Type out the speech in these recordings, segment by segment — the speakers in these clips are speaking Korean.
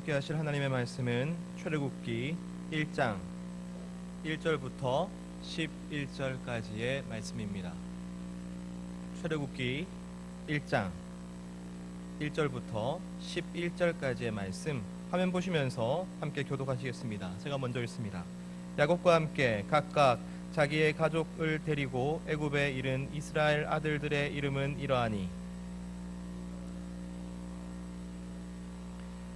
함께 하실 하나님의 말씀은 출애굽기 1장 1절부터 11절까지의 말씀입니다. 출애굽기 1장 1절부터 11절까지의 말씀 화면 보시면서 함께 교독하시겠습니다. 제가 먼저 읽습니다. 야곱과 함께 각각 자기의 가족을 데리고 애굽에 이른 이스라엘 아들들의 이름은 이러하니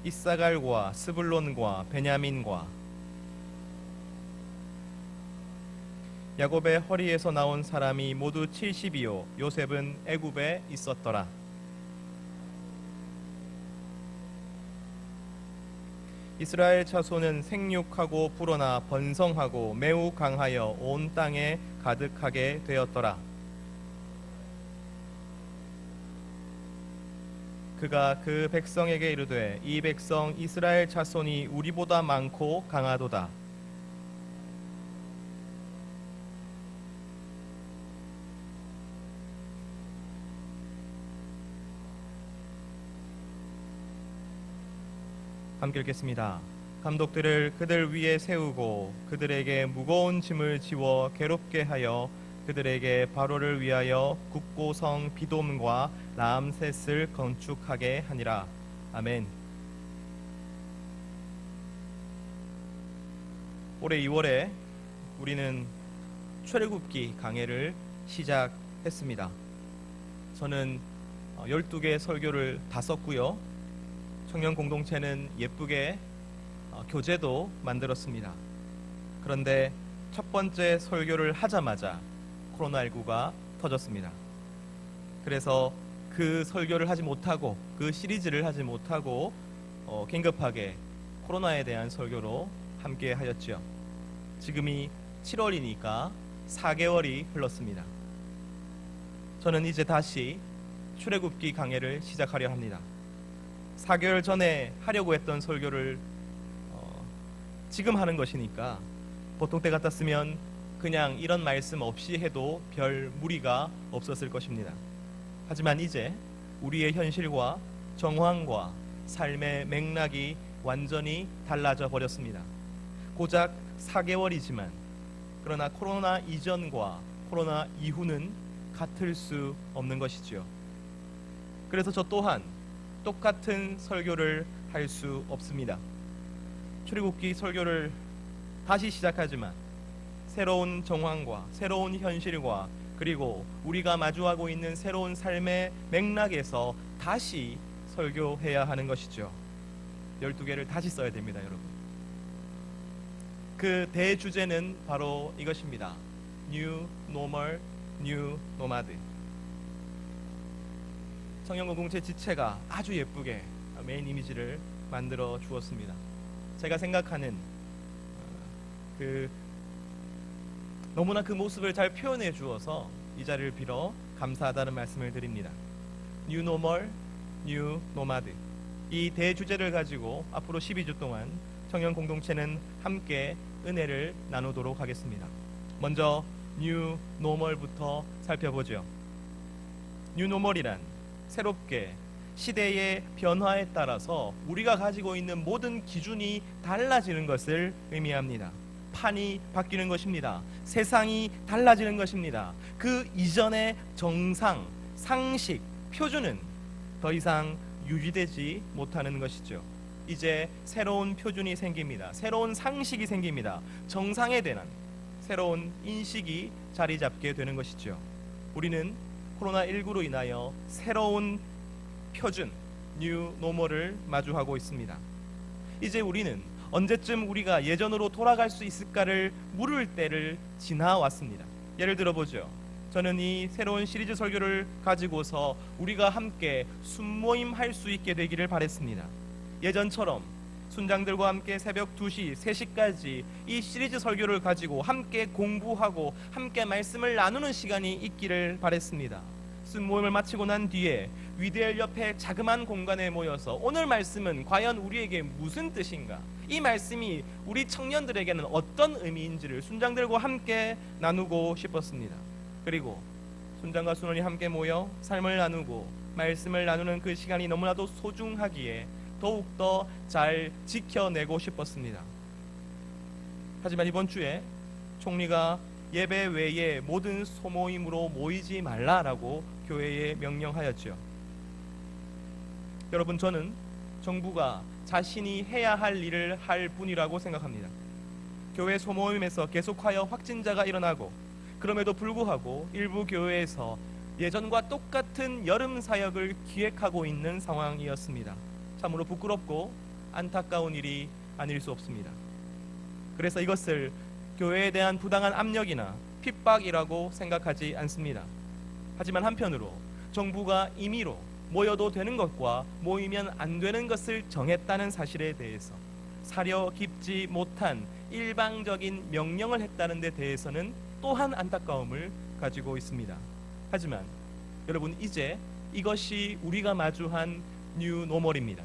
이사갈과 스불론과 베냐민과 야곱의 허리에서 나온 사람이 모두 70이요 요셉은 애굽에 있었더라. 이스라엘 자손은 생육하고 불어나 번성하고 매우 강하여 온 땅에 가득하게 되었더라. 그가 그 백성에게 이르되 이 백성 이스라엘 자손이 우리보다 많고 강하도다. 함께 읽겠습니다. 감독들을 그들 위에 세우고 그들에게 무거운 짐을 지워 괴롭게 하여 그들에게 바로를 위하여 국고성 비돔과 라암셋을 건축하게 하니라. 아멘. 올해 2월에 우리는 출애굽기 강해를 시작했습니다. 저는 12개 설교를 다 썼고요. 청년 공동체는 예쁘게 교재도 만들었습니다. 그런데 첫 번째 설교를 하자마자 코로나19가 터졌습니다. 그래서 그 설교를 하지 못하고 그 시리즈를 하지 못하고 긴급하게 코로나에 대한 설교로 함께 하였죠. 지금이 7월이니까 4개월이 흘렀습니다. 저는 이제 다시 출애굽기 강해를 시작하려 합니다. 4개월 전에 하려고 했던 설교를 지금 하는 것이니까 보통 때 같았으면 그냥 이런 말씀 없이 해도 별 무리가 없었을 것입니다. 하지만 이제 우리의 현실과 정황과 삶의 맥락이 완전히 달라져 버렸습니다. 고작 4개월이지만 그러나 코로나 이전과 코로나 이후는 같을 수 없는 것이지요. 그래서 저 또한 똑같은 설교를 할 수 없습니다. 출애굽기 설교를 다시 시작하지만 새로운 정황과 새로운 현실과 그리고 우리가 마주하고 있는 새로운 삶의 맥락에서 다시 설교해야 하는 것이죠. 12개를 다시 써야 됩니다, 여러분. 그 대주제는 바로 이것입니다. New Normal, New Nomad. 청년 공동체 지체가 아주 예쁘게 메인 이미지를 만들어 주었습니다. 제가 생각하는 너무나 그 모습을 잘 표현해 주어서 이 자리를 빌어 감사하다는 말씀을 드립니다. New Normal, New Nomad. 이 대주제를 가지고 앞으로 12주 동안 청년 공동체는 함께 은혜를 나누도록 하겠습니다. 먼저 New Normal부터 살펴보죠. New Normal이란 새롭게 시대의 변화에 따라서 우리가 가지고 있는 모든 기준이 달라지는 것을 의미합니다. 판이 바뀌는 것입니다. 세상이 달라지는 것입니다. 그 이전의 정상, 상식, 표준은 더 이상 유지되지 못하는 것이죠. 이제 새로운 표준이 생깁니다. 새로운 상식이 생깁니다. 정상에 대한 새로운 인식이 자리 잡게 되는 것이죠. 우리는 코로나19로 인하여 새로운 표준, 뉴 노멀을 마주하고 있습니다. 이제 우리는 언제쯤 우리가 예전으로 돌아갈 수 있을까를 물을 때를 지나왔습니다. 예를 들어보죠. 저는 이 새로운 시리즈 설교를 가지고서 우리가 함께 순모임 할 수 있게 되기를 바랬습니다. 예전처럼 순장들과 함께 새벽 2시, 3시까지 이 시리즈 설교를 가지고 함께 공부하고 함께 말씀을 나누는 시간이 있기를 바랬습니다. 순모임을 마치고 난 뒤에 위대엘 옆에 자그마한 공간에 모여서 오늘 말씀은 과연 우리에게 무슨 뜻인가? 이 말씀이 우리 청년들에게는 어떤 의미인지를 순장들과 함께 나누고 싶었습니다. 그리고 순장과 순원이 함께 모여 삶을 나누고 말씀을 나누는 그 시간이 너무나도 소중하기에 더욱더 잘 지켜내고 싶었습니다. 하지만 이번 주에 총리가 예배 외에 모든 소모임으로 모이지 말라라고 교회에 명령하였죠. 여러분, 저는 정부가 자신이 해야 할 일을 할 뿐이라고 생각합니다. 교회 소모임에서 계속하여 확진자가 일어나고, 그럼에도 불구하고 일부 교회에서 예전과 똑같은 여름 사역을 기획하고 있는 상황이었습니다. 참으로 부끄럽고 안타까운 일이 아닐 수 없습니다. 그래서 이것을 교회에 대한 부당한 압력이나 핍박이라고 생각하지 않습니다. 하지만 한편으로 정부가 임의로 모여도 되는 것과 모이면 안 되는 것을 정했다는 사실에 대해서 사려 깊지 못한 일방적인 명령을 했다는 데 대해서는 또한 안타까움을 가지고 있습니다. 하지만 여러분, 이제 이것이 우리가 마주한 뉴노멀입니다.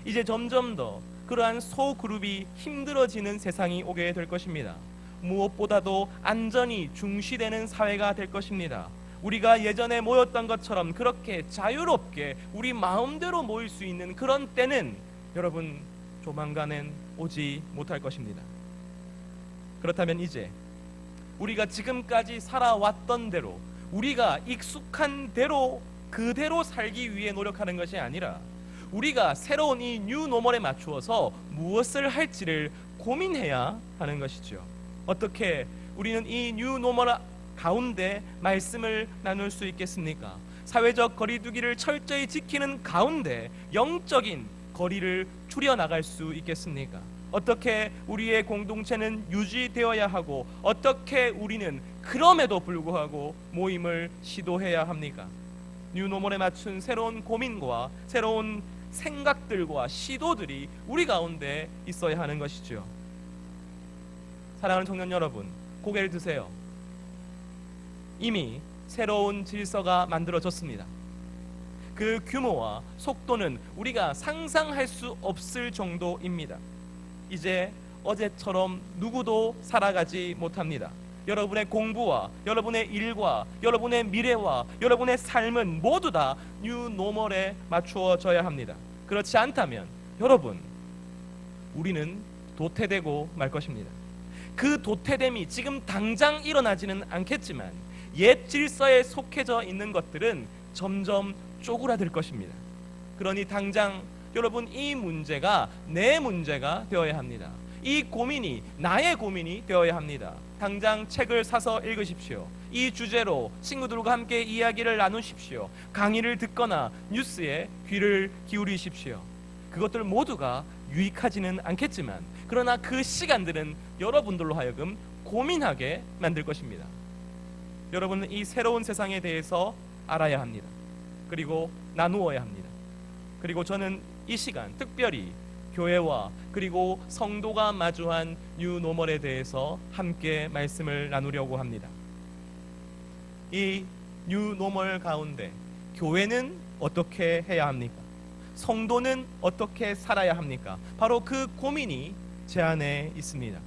이제 점점 더 그러한 소그룹이 힘들어지는 세상이 오게 될 것입니다. 무엇보다도 안전이 중시되는 사회가 될 것입니다. 우리가 예전에 모였던 것처럼 그렇게 자유롭게 우리 마음대로 모일 수 있는 그런 때는 여러분, 조만간엔 오지 못할 것입니다. 그렇다면 이제 우리가 지금까지 살아왔던 대로, 우리가 익숙한 대로 그대로 살기 위해 노력하는 것이 아니라 우리가 새로운 이 뉴노멀에 맞추어서 무엇을 할지를 고민해야 하는 것이죠. 어떻게 우리는 이 뉴노멀 가운데 말씀을 나눌 수 있겠습니까? 사회적 거리두기를 철저히 지키는 가운데 영적인 거리를 줄여나갈 수 있겠습니까? 어떻게 우리의 공동체는 유지되어야 하고, 어떻게 우리는 그럼에도 불구하고 모임을 시도해야 합니까? 뉴노멀에 맞춘 새로운 고민과 새로운 생각들과 시도들이 우리 가운데 있어야 하는 것이죠. 사랑하는 청년 여러분, 고개를 드세요. 이미 새로운 질서가 만들어졌습니다. 그 규모와 속도는 우리가 상상할 수 없을 정도입니다. 이제 어제처럼 누구도 살아가지 못합니다. 여러분의 공부와 여러분의 일과 여러분의 미래와 여러분의 삶은 모두 다 뉴노멀에 맞추어져야 합니다. 그렇지 않다면 여러분, 우리는 도태되고 말 것입니다. 그 도태됨이 지금 당장 일어나지는 않겠지만 옛 질서에 속해져 있는 것들은 점점 쪼그라들 것입니다. 그러니 당장 여러분, 이 문제가 내 문제가 되어야 합니다. 이 고민이 나의 고민이 되어야 합니다. 당장 책을 사서 읽으십시오. 이 주제로 친구들과 함께 이야기를 나누십시오. 강의를 듣거나 뉴스에 귀를 기울이십시오. 그것들 모두가 유익하지는 않겠지만, 그러나 그 시간들은 여러분들로 하여금 고민하게 만들 것입니다. 여러분은 이 새로운 세상에 대해서 알아야 합니다. 그리고 나누어야 합니다. 그리고 저는 이 시간 특별히 교회와 그리고 성도가 마주한 뉴노멀에 대해서 함께 말씀을 나누려고 합니다. 이 뉴노멀 가운데 교회는 어떻게 해야 합니까? 성도는 어떻게 살아야 합니까? 바로 그 고민이 제 안에 있습니다.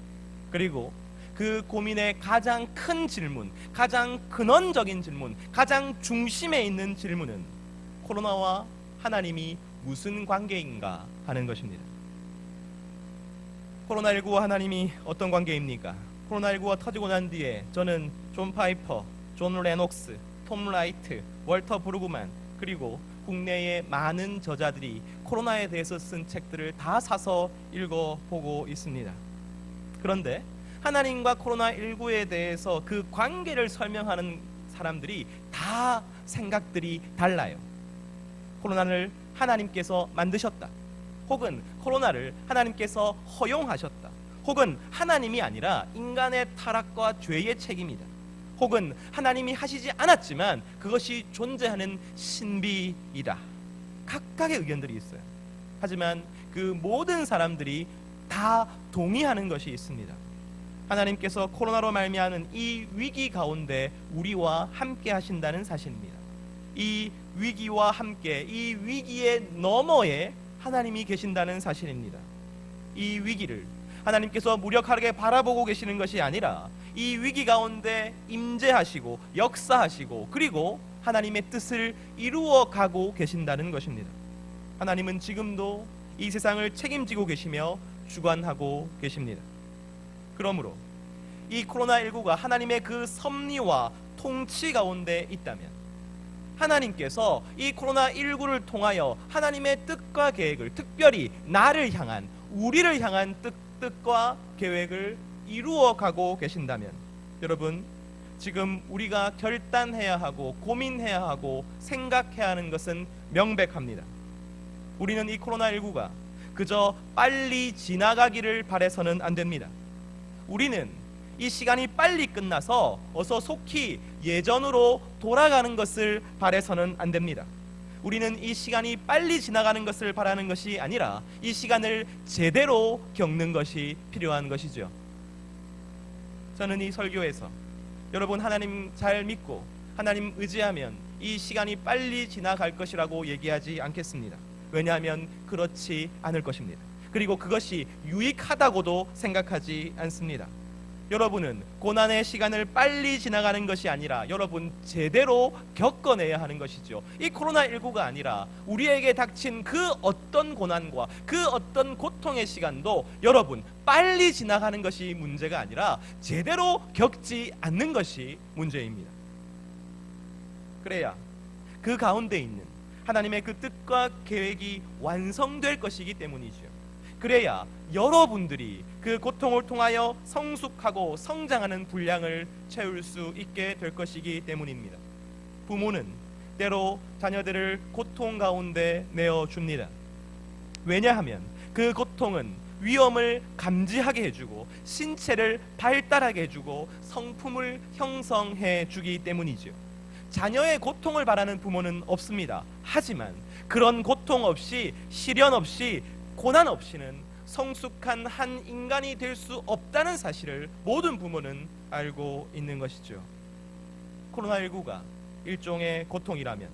그리고 그 고민의 가장 큰 질문, 가장 근원적인 질문, 가장 중심에 있는 질문은 코로나와 하나님이 무슨 관계인가 하는 것입니다. 코로나19와 하나님이 어떤 관계입니까? 코로나19가 터지고 난 뒤에 저는 존 파이퍼, 존 레녹스, 톰 라이트, 월터 브루그만, 그리고 국내의 많은 저자들이 코로나에 대해서 쓴 책들을 다 사서 읽어보고 있습니다. 그런데 하나님과 코로나19에 대해서 그 관계를 설명하는 사람들이 다 생각들이 달라요. 코로나를 하나님께서 만드셨다, 혹은 코로나를 하나님께서 허용하셨다, 혹은 하나님이 아니라 인간의 타락과 죄의 책임이다, 혹은 하나님이 하시지 않았지만 그것이 존재하는 신비이다. 각각의 의견들이 있어요. 하지만 그 모든 사람들이 다 동의하는 것이 있습니다. 하나님께서 코로나로 말미암은 이 위기 가운데 우리와 함께 하신다는 사실입니다. 이 위기와 함께, 이 위기의 너머에 하나님이 계신다는 사실입니다. 이 위기를 하나님께서 무력하게 바라보고 계시는 것이 아니라 이 위기 가운데 임재하시고 역사하시고 그리고 하나님의 뜻을 이루어 가고 계신다는 것입니다. 하나님은 지금도 이 세상을 책임지고 계시며 주관하고 계십니다. 그러므로 이 코로나19가 하나님의 그 섭리와 통치 가운데 있다면 하나님께서 이 코로나19를 통하여 하나님의 뜻과 계획을, 특별히 나를 향한, 우리를 향한 뜻과 계획을 이루어가고 계신다면, 여러분, 지금 우리가 결단해야 하고 고민해야 하고 생각해야 하는 것은 명백합니다. 우리는 이 코로나19가 그저 빨리 지나가기를 바라서는 안 됩니다. 우리는 이 시간이 빨리 끝나서 어서 속히 예전으로 돌아가는 것을 바라서는 안 됩니다. 우리는 이 시간이 빨리 지나가는 것을 바라는 것이 아니라 이 시간을 제대로 겪는 것이 필요한 것이죠. 저는 이 설교에서 여러분 하나님 잘 믿고 하나님 의지하면 이 시간이 빨리 지나갈 것이라고 얘기하지 않겠습니다. 왜냐하면 그렇지 않을 것입니다. 그리고 그것이 유익하다고도 생각하지 않습니다. 여러분은 고난의 시간을 빨리 지나가는 것이 아니라 여러분 제대로 겪어내야 하는 것이죠. 이 코로나19가 아니라 우리에게 닥친 그 어떤 고난과 그 어떤 고통의 시간도 여러분 빨리 지나가는 것이 문제가 아니라 제대로 겪지 않는 것이 문제입니다. 그래야 그 가운데 있는 하나님의 그 뜻과 계획이 완성될 것이기 때문이죠. 그래야 여러분들이 그 고통을 통하여 성숙하고 성장하는 분량을 채울 수 있게 될 것이기 때문입니다. 부모는 때로 자녀들을 고통 가운데 내어줍니다. 왜냐하면 그 고통은 위험을 감지하게 해주고 신체를 발달하게 해주고 성품을 형성해 주기 때문이죠. 자녀의 고통을 바라는 부모는 없습니다. 하지만 그런 고통 없이, 시련 없이, 고난 없이는 성숙한 한 인간이 될 수 없다는 사실을 모든 부모는 알고 있는 것이죠. 코로나19가 일종의 고통이라면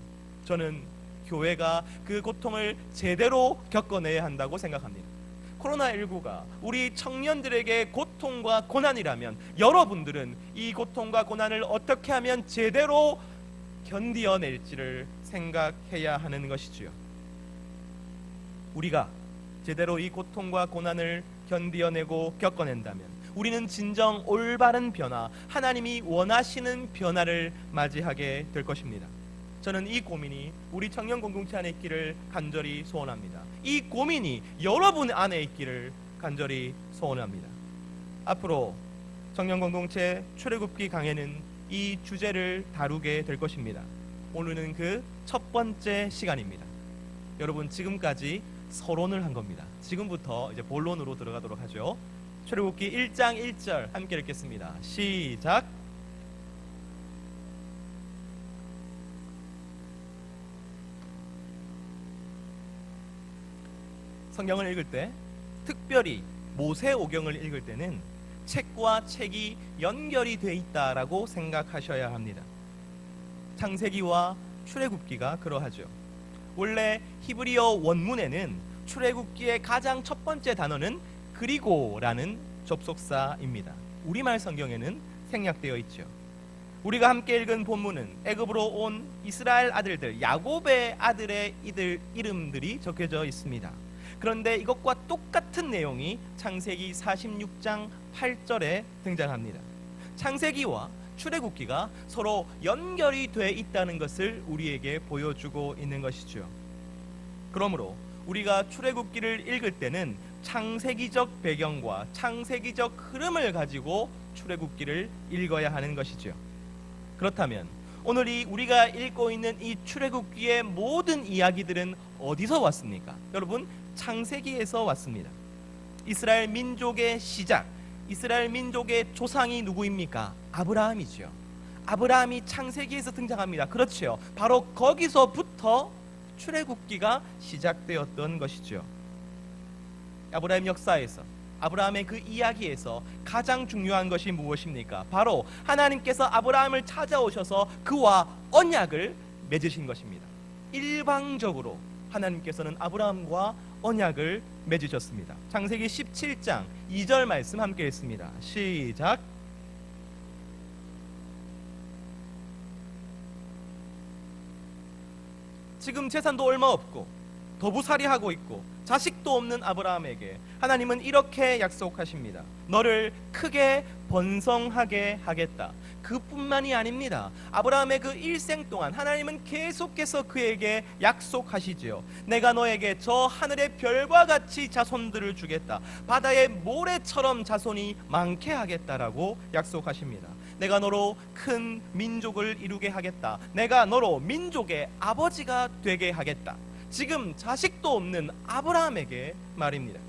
저는 교회가 그 고통을 제대로 겪어내야 한다고 생각합니다. 코로나19가 우리 청년들에게 고통과 고난이라면 여러분들은 이 고통과 고난을 어떻게 하면 제대로 견디어낼지를 생각해야 하는 것이지요. 우리가 제대로 이 고통과 고난을 견디어내고 겪어낸다면 우리는 진정 올바른 변화, 하나님이 원하시는 변화를 맞이하게 될 것입니다. 저는 이 고민이 우리 청년 공동체 안에 있기를 간절히 소원합니다. 이 고민이 여러분 안에 있기를 간절히 소원합니다. 앞으로 청년 공동체 출애굽기 강해는 이 주제를 다루게 될 것입니다. 오늘은 그 첫 번째 시간입니다. 여러분 지금까지 서론을 한 겁니다. 지금부터 이제 본론으로 들어가도록 하죠. 출애굽기 1장 1절 함께 읽겠습니다. 시작. 성경을 읽을 때, 특별히 모세오경을 읽을 때는 책과 책이 연결이 돼 있다라고 생각하셔야 합니다. 창세기와 출애굽기가 그러하죠. 원래 히브리어 원문에는 출애굽기의 가장 첫 번째 단어는 그리고라는 접속사입니다. 우리말 성경에는 생략되어 있죠. 우리가 함께 읽은 본문은 애굽으로 온 이스라엘 아들들, 야곱의 아들의 이름들이 적혀져 있습니다. 그런데 이것과 똑같은 내용이 창세기 46장 8절에 등장합니다. 창세기와 출애굽기가 서로 연결이 돼 있다는 것을 우리에게 보여주고 있는 것이죠. 그러므로 우리가 출애굽기를 읽을 때는 창세기적 배경과 창세기적 흐름을 가지고 출애굽기를 읽어야 하는 것이죠. 그렇다면 오늘 우리가 읽고 있는 이 출애굽기의 모든 이야기들은 어디서 왔습니까? 여러분, 창세기에서 왔습니다. 이스라엘 민족의 시작, 이스라엘 민족의 조상이 누구입니까? 아브라함이죠. 아브라함이 창세기에서 등장합니다. 그렇죠. 바로 거기서부터 출애굽기가 시작되었던 것이죠. 아브라함 역사에서, 아브라함의 그 이야기에서 가장 중요한 것이 무엇입니까? 바로 하나님께서 아브라함을 찾아오셔서 그와 언약을 맺으신 것입니다. 일방적으로 하나님께서는 아브라함과 언약을 맺으셨습니다. 창세기 17장 2절 말씀 함께 읽습니다. 시작. 지금 재산도 얼마 없고 도부살이하고 있고 자식도 없는 아브라함에게 하나님은 이렇게 약속하십니다. 너를 크게 번성하게 하겠다. 그뿐만이 아닙니다. 아브라함의 그 일생 동안 하나님은 계속해서 그에게 약속하시지요. 내가 너에게 저 하늘의 별과 같이 자손들을 주겠다. 바다의 모래처럼 자손이 많게 하겠다라고 약속하십니다. 내가 너로 큰 민족을 이루게 하겠다. 내가 너로 민족의 아버지가 되게 하겠다. 지금 자식도 없는 아브라함에게 말입니다.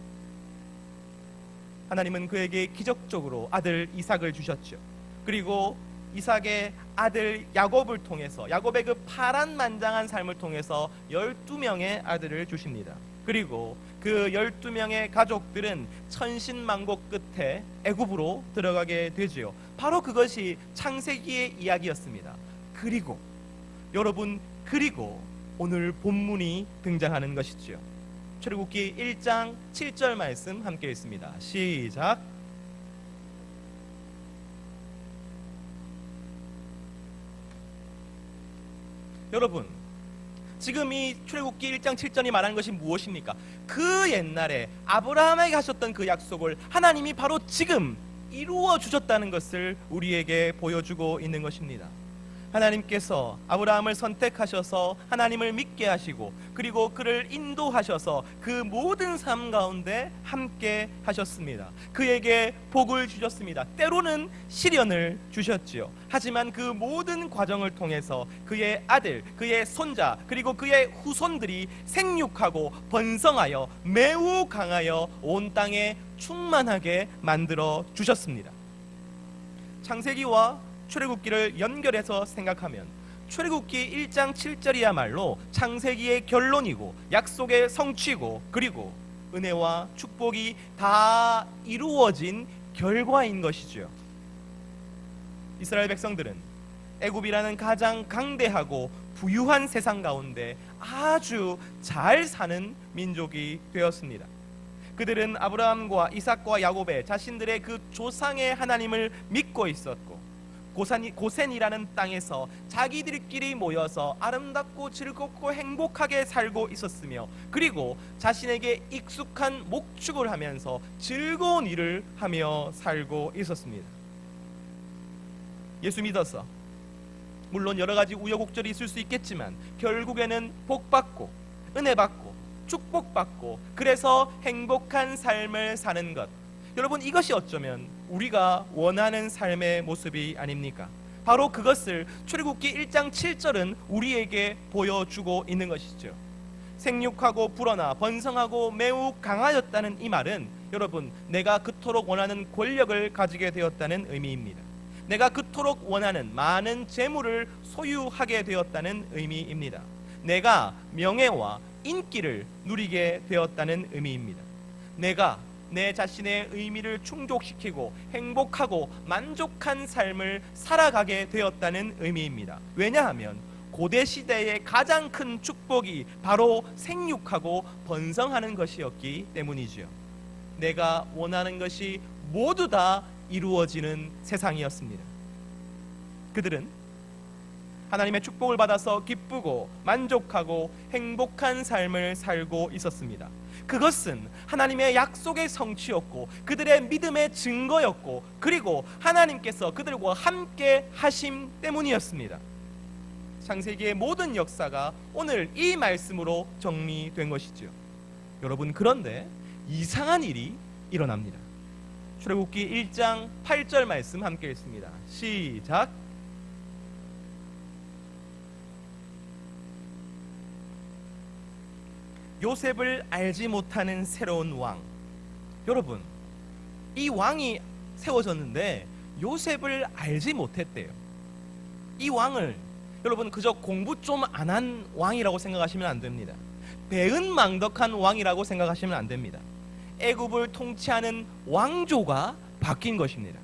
하나님은 그에게 기적적으로 아들 이삭을 주셨죠. 그리고 이삭의 아들 야곱을 통해서, 야곱의 그 파란만장한 삶을 통해서 12명의 아들을 주십니다. 그리고 그 12명의 가족들은 천신만고 끝에 애굽으로 들어가게 되지요. 바로 그것이 창세기의 이야기였습니다. 그리고 여러분, 그리고 오늘 본문이 등장하는 것이지요. 출애굽기 1장 7절 말씀 함께 읽습니다. 시작. 여러분, 지금 이 출애굽기 1장 7절이 말하는 것이 무엇입니까? 그 옛날에 아브라함에게 하셨던 그 약속을 하나님이 바로 지금 이루어 주셨다는 것을 우리에게 보여주고 있는 것입니다. 하나님께서 아브라함을 선택하셔서 하나님을 믿게 하시고, 그리고 그를 인도하셔서 그 모든 삶 가운데 함께 하셨습니다. 그에게 복을 주셨습니다. 때로는 시련을 주셨지요. 하지만 그 모든 과정을 통해서 그의 아들, 그의 손자, 그리고 그의 후손들이 생육하고 번성하여 매우 강하여 온 땅에 충만하게 만들어 주셨습니다. 창세기와 출애굽기를 연결해서 생각하면 출애굽기 1장 7절이야말로 창세기의 결론이고 약속의 성취고, 그리고 은혜와 축복이 다 이루어진 결과인 것이죠. 이스라엘 백성들은 애굽이라는 가장 강대하고 부유한 세상 가운데 아주 잘 사는 민족이 되었습니다. 그들은 아브라함과 이삭과 야곱의 자신들의 그 조상의 하나님을 믿고 있었고, 고센이라는 땅에서 자기들끼리 모여서 아름답고 즐겁고 행복하게 살고 있었으며, 그리고 자신에게 익숙한 목축을 하면서 즐거운 일을 하며 살고 있었습니다. 예수 믿어서 물론 여러 가지 우여곡절이 있을 수 있겠지만 결국에는 복받고 은혜받고 축복받고 그래서 행복한 삶을 사는 것, 여러분, 이것이 어쩌면 우리가 원하는 삶의 모습이 아닙니까? 바로 그것을 출애굽기 1장 7절은 우리에게 보여주고 있는 것이죠. 생육하고 불어나 번성하고 매우 강하였다는 이 말은, 여러분, 내가 그토록 원하는 권력을 가지게 되었다는 의미입니다. 내가 그토록 원하는 많은 재물을 소유하게 되었다는 의미입니다. 내가 명예와 인기를 누리게 되었다는 의미입니다. 내가 내 자신의 의미를 충족시키고 행복하고 만족한 삶을 살아가게 되었다는 의미입니다. 왜냐하면 고대 시대의 가장 큰 축복이 바로 생육하고 번성하는 것이었기 때문이죠. 내가 원하는 것이 모두 다 이루어지는 세상이었습니다. 그들은 하나님의 축복을 받아서 기쁘고 만족하고 행복한 삶을 살고 있었습니다. 그것은 하나님의 약속의 성취였고 그들의 믿음의 증거였고, 그리고 하나님께서 그들과 함께 하심 때문이었습니다. 창세기의 모든 역사가 오늘 이 말씀으로 정리된 것이죠. 여러분, 그런데 이상한 일이 일어납니다. 출애굽기 1장 8절 말씀 함께 읽습니다. 시작. 요셉을 알지 못하는 새로운 왕. 여러분, 이 왕이 세워졌는데 요셉을 알지 못했대요. 이 왕을 여러분 그저 공부 좀 안 한 왕이라고 생각하시면 안 됩니다. 배은망덕한 왕이라고 생각하시면 안 됩니다. 애굽을 통치하는 왕조가 바뀐 것입니다.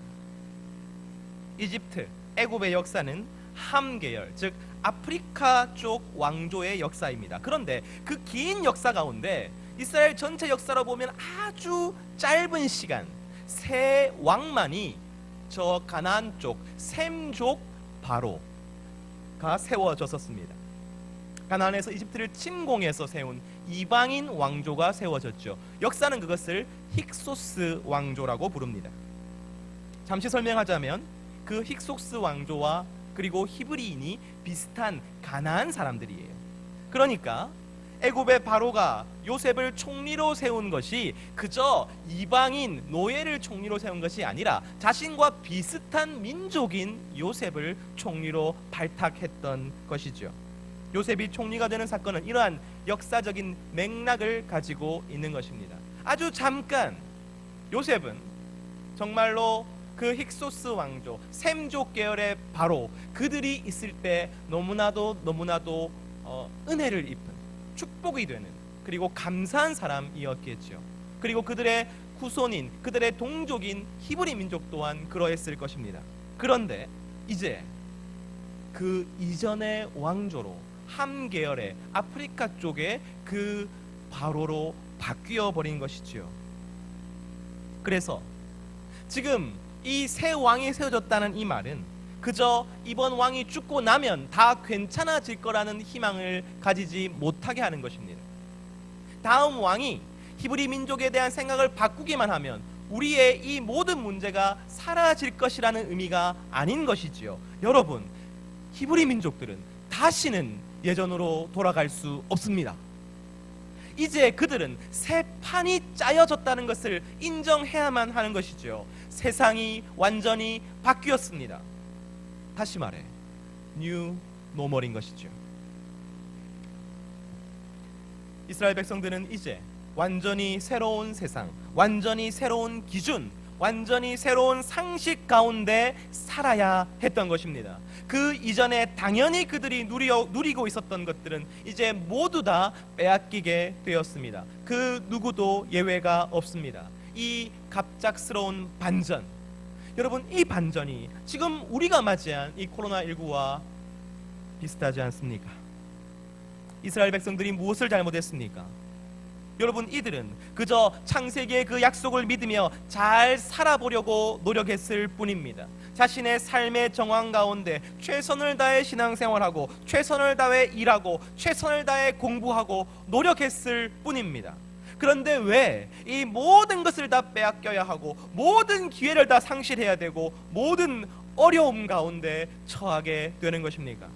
이집트, 애굽의 역사는 함 계열, 즉 아프리카 쪽 왕조의 역사입니다. 그런데 그 긴 역사 가운데 이스라엘 전체 역사로 보면 아주 짧은 시간, 세 왕만이 저 가나안 쪽 셈족 바로가 세워졌었습니다. 가나안에서 이집트를 침공해서 세운 이방인 왕조가 세워졌죠. 역사는 그것을 힉소스 왕조라고 부릅니다. 잠시 설명하자면 그 힉소스 왕조와 그리고 히브리인이 비슷한 가나안 사람들이에요. 그러니까 애굽의 바로가 요셉을 총리로 세운 것이 그저 이방인 노예를 총리로 세운 것이 아니라 자신과 비슷한 민족인 요셉을 총리로 발탁했던 것이죠. 요셉이 총리가 되는 사건은 이러한 역사적인 맥락을 가지고 있는 것입니다. 아주 잠깐 요셉은 정말로 그 힉소스 왕조, 셈족 계열의 바로 그들이 있을 때 너무나도 은혜를 입은, 축복이 되는, 그리고 감사한 사람이었겠죠. 그리고 그들의 후손인, 그들의 동족인 히브리 민족 또한 그러했을 것입니다. 그런데 이제 그 이전의 왕조로 함 계열의 아프리카 쪽의 그 바로로 바뀌어 버린 것이지요. 그래서 지금 이 새 왕이 세워졌다는 이 말은 그저 이번 왕이 죽고 나면 다 괜찮아질 거라는 희망을 가지지 못하게 하는 것입니다. 다음 왕이 히브리 민족에 대한 생각을 바꾸기만 하면 우리의 이 모든 문제가 사라질 것이라는 의미가 아닌 것이지요. 여러분, 히브리 민족들은 다시는 예전으로 돌아갈 수 없습니다. 이제 그들은 새 판이 짜여졌다는 것을 인정해야만 하는 것이죠. 세상이 완전히 바뀌었습니다. 다시 말해 뉴 노멀인 것이죠. 이스라엘 백성들은 이제 완전히 새로운 세상, 완전히 새로운 기준, 완전히 새로운 상식 가운데 살아야 했던 것입니다. 그 이전에 당연히 그들이 누리고 있었던 것들은 이제 모두 다 빼앗기게 되었습니다. 그 누구도 예외가 없습니다. 이 갑작스러운 반전, 여러분, 이 반전이 지금 우리가 맞이한 이 코로나19와 비슷하지 않습니까? 이스라엘 백성들이 무엇을 잘못했습니까? 여러분, 이들은 그저 창세기의 그 약속을 믿으며 잘 살아보려고 노력했을 뿐입니다. 자신의 삶의 정황 가운데 최선을 다해 신앙생활하고 최선을 다해 일하고 최선을 다해 공부하고 노력했을 뿐입니다. 그런데 왜 이 모든 것을 다 빼앗겨야 하고 모든 기회를 다 상실해야 되고 모든 어려움 가운데 처하게 되는 것입니까?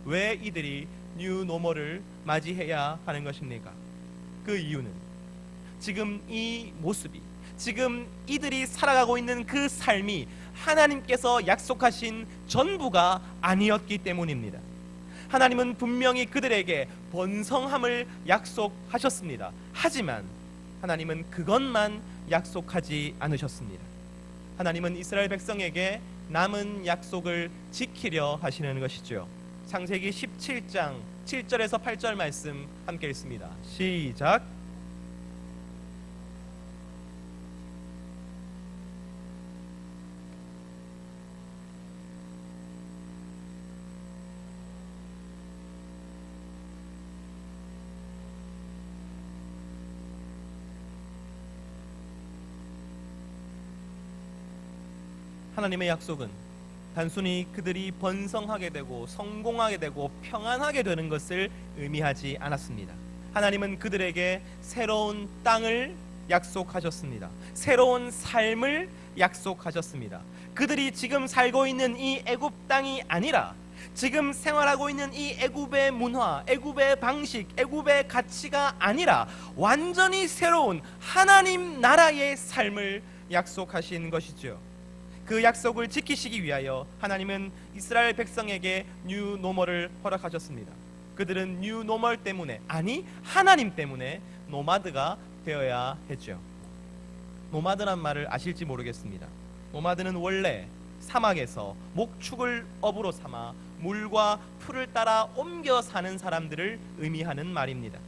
왜 이들이 뉴 노멀을 맞이해야 하는 것입니까? 그 이유는 지금 이 모습이, 지금 이들이 살아가고 있는 그 삶이 하나님께서 약속하신 전부가 아니었기 때문입니다. 하나님은 분명히 그들에게 번성함을 약속하셨습니다. 하지만 하나님은 그것만 약속하지 않으셨습니다. 하나님은 이스라엘 백성에게 남은 약속을 지키려 하시는 것이죠. 창세기 17장 7절에서 8절 말씀 함께 읽습니다. 시작. 하나님의 약속은 단순히 그들이 번성하게 되고 성공하게 되고 평안하게 되는 것을 의미하지 않았습니다. 하나님은 그들에게 새로운 땅을 약속하셨습니다. 새로운 삶을 약속하셨습니다. 그들이 지금 살고 있는 이 애굽 땅이 아니라 지금 생활하고 있는 이 애굽의 문화, 애굽의 방식, 애굽의 가치가 아니라 완전히 새로운 하나님 나라의 삶을 약속하신 것이죠. 그 약속을 지키시기 위하여 하나님은 이스라엘 백성에게 뉴 노멀을 허락하셨습니다. 그들은 뉴 노멀 때문에, 아니 하나님 때문에 노마드가 되어야 했죠. 노마드란 말을 아실지 모르겠습니다. 노마드는 원래 사막에서 목축을 업으로 삼아 물과 풀을 따라 옮겨 사는 사람들을 의미하는 말입니다.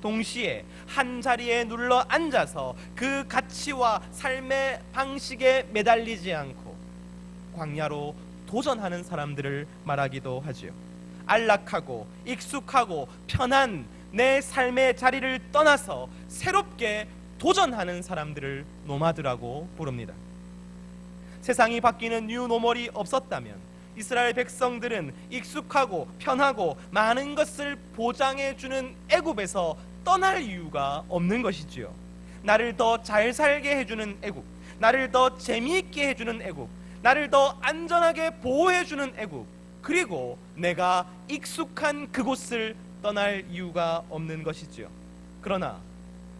동시에 한 자리에 눌러 앉아서 그 가치와 삶의 방식에 매달리지 않고 광야로 도전하는 사람들을 말하기도 하지요. 안락하고 익숙하고 편한 내 삶의 자리를 떠나서 새롭게 도전하는 사람들을 노마드라고 부릅니다. 세상이 바뀌는 뉴 노멀이 없었다면 이스라엘 백성들은 익숙하고 편하고 많은 것을 보장해주는 애굽에서 떠날 이유가 없는 것이지요. 나를 더 잘 살게 해주는 애굽, 나를 더 재미있게 해주는 애굽, 나를 더 안전하게 보호해주는 애굽, 그리고 내가 익숙한 그곳을 떠날 이유가 없는 것이지요. 그러나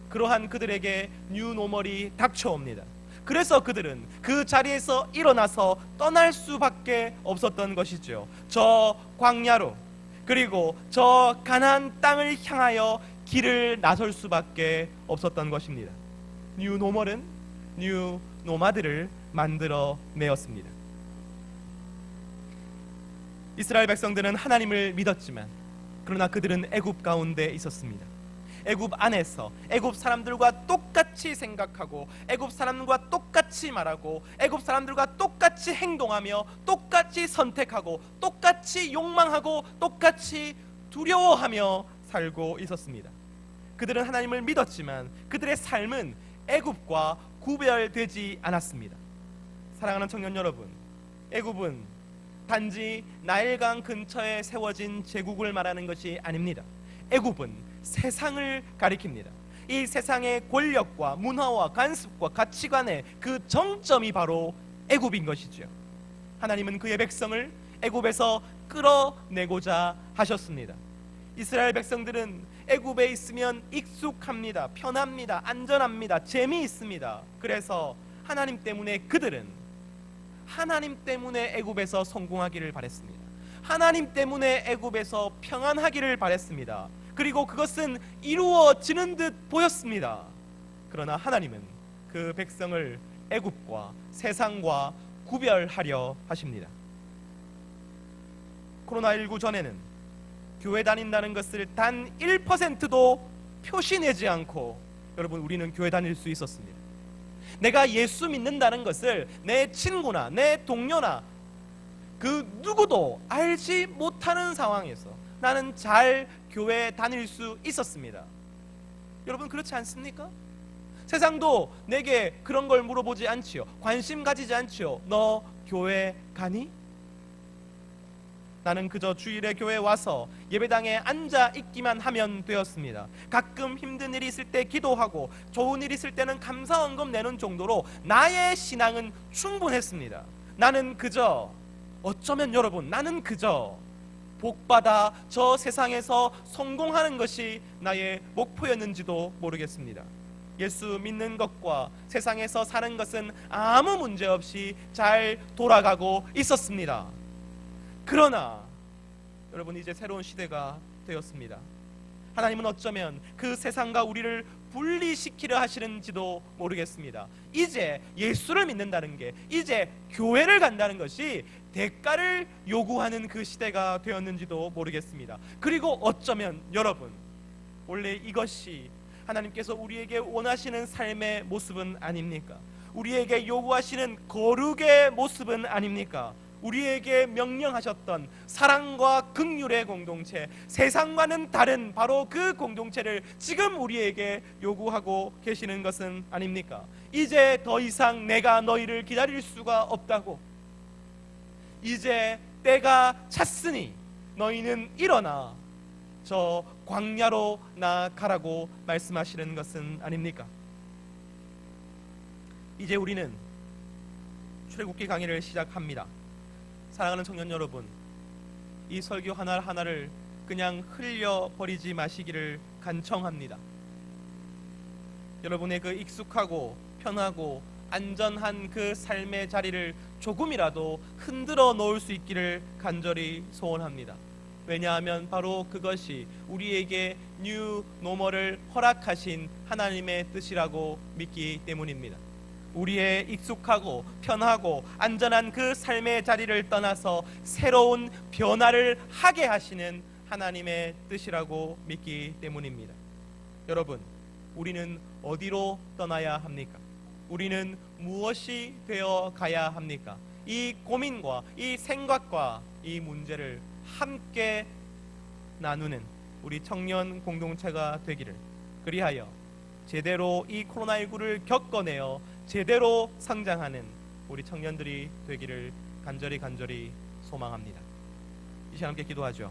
그러한 그들에게 뉴노멀이 닥쳐옵니다. 그래서 그들은 그 자리에서 일어나서 떠날 수밖에 없었던 것이죠. 저 광야로, 그리고 저 가나안 땅을 향하여 길을 나설 수밖에 없었던 것입니다. 뉴노멀은 뉴노마드를 만들어 내었습니다. 이스라엘 백성들은 하나님을 믿었지만 그러나 그들은 애굽 가운데 있었습니다. 애굽 안에서 애굽 사람들과 똑같이 생각하고 애굽 사람들과 똑같이 말하고 애굽 사람들과 똑같이 행동하며 똑같이 선택하고 똑같이 욕망하고 똑같이 두려워하며 살고 있었습니다. 그들은 하나님을 믿었지만 그들의 삶은 애굽과 구별되지 않았습니다. 사랑하는 청년 여러분, 애굽은 단지 나일강 근처에 세워진 제국을 말하는 것이 아닙니다. 애굽은 세상을 가리킵니다. 이 세상의 권력과 문화와 관습과 가치관의 그 정점이 바로 애굽인 것이죠. 하나님은 그의 백성을 애굽에서 끌어내고자 하셨습니다. 이스라엘 백성들은 애굽에 있으면 익숙합니다. 편합니다. 안전합니다. 재미있습니다. 그래서 하나님 때문에 그들은 하나님 때문에 애굽에서 성공하기를 바랬습니다. 하나님 때문에 애굽에서 평안하기를 바랬습니다. 그리고 그것은 이루어지는 듯 보였습니다. 그러나 하나님은 그 백성을 애굽과 세상과 구별하려 하십니다. 코로나19 전에는 교회 다닌다는 것을 단 1%도 표시내지 않고 여러분 우리는 교회 다닐 수 있었습니다. 내가 예수 믿는다는 것을 내 친구나 내 동료나 그 누구도 알지 못하는 상황에서 나는 잘 교회에 다닐 수 있었습니다. 여러분 그렇지 않습니까? 세상도 내게 그런 걸 물어보지 않지요. 관심 가지지 않지요. 너 교회 가니? 나는 그저 주일에 교회에 와서 예배당에 앉아 있기만 하면 되었습니다. 가끔 힘든 일이 있을 때 기도하고 좋은 일이 있을 때는 감사헌금 내는 정도로 나의 신앙은 충분했습니다. 나는 그저 어쩌면 여러분 나는 그저 복받아 저 세상에서 성공하는 것이 나의 목표였는지도 모르겠습니다. 예수 믿는 것과 세상에서 사는 것은 아무 문제 없이 잘 돌아가고 있었습니다. 그러나 여러분 이제 새로운 시대가 되었습니다. 하나님은 어쩌면 그 세상과 우리를 분리시키려 하시는지도 모르겠습니다. 이제 예수를 믿는다는 게, 이제 교회를 간다는 것이 대가를 요구하는 그 시대가 되었는지도 모르겠습니다. 그리고 어쩌면 여러분 원래 이것이 하나님께서 우리에게 원하시는 삶의 모습은 아닙니까? 우리에게 요구하시는 거룩의 모습은 아닙니까? 우리에게 명령하셨던 사랑과 긍휼의 공동체, 세상과는 다른 바로 그 공동체를 지금 우리에게 요구하고 계시는 것은 아닙니까? 이제 더 이상 내가 너희를 기다릴 수가 없다고, 이제 때가 찼으니 너희는 일어나 저 광야로 나아가라고 말씀하시는 것은 아닙니까? 이제 우리는 출애굽기 강의를 시작합니다. 사랑하는 청년 여러분, 이 설교 하나하나를 그냥 흘려버리지 마시기를 간청합니다. 여러분의 그 익숙하고 편하고 안전한 그 삶의 자리를 조금이라도 흔들어 놓을 수 있기를 간절히 소원합니다. 왜냐하면 바로 그것이 우리에게 뉴 노멀을 허락하신 하나님의 뜻이라고 믿기 때문입니다. 우리의 익숙하고 편하고 안전한 그 삶의 자리를 떠나서 새로운 변화를 하게 하시는 하나님의 뜻이라고 믿기 때문입니다. 여러분, 우리는 어디로 떠나야 합니까? 우리는 무엇이 되어 가야 합니까? 이 고민과 이 생각과 이 문제를 함께 나누는 우리 청년 공동체가 되기를, 그리하여 제대로 이 코로나19를 겪어내어 제대로 성장하는 우리 청년들이 되기를 간절히 소망합니다. 이 시간 함께 기도하죠.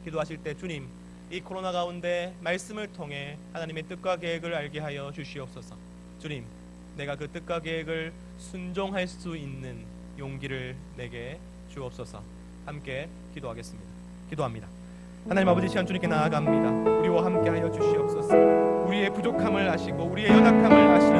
기도하실 때 주님, 이 코로나 가운데 말씀을 통해 하나님의 뜻과 계획을 알게 하여 주시옵소서. 주님, 내가 그 뜻과 계획을 순종할 수 있는 용기를 내게 주옵소서. 함께 기도합니다. 하나님 아버지, 시간 주님께 나아갑니다. 우리와 함께 하여 주시옵소서. 우리의 부족함을 아시고 우리의 연약함을 아시는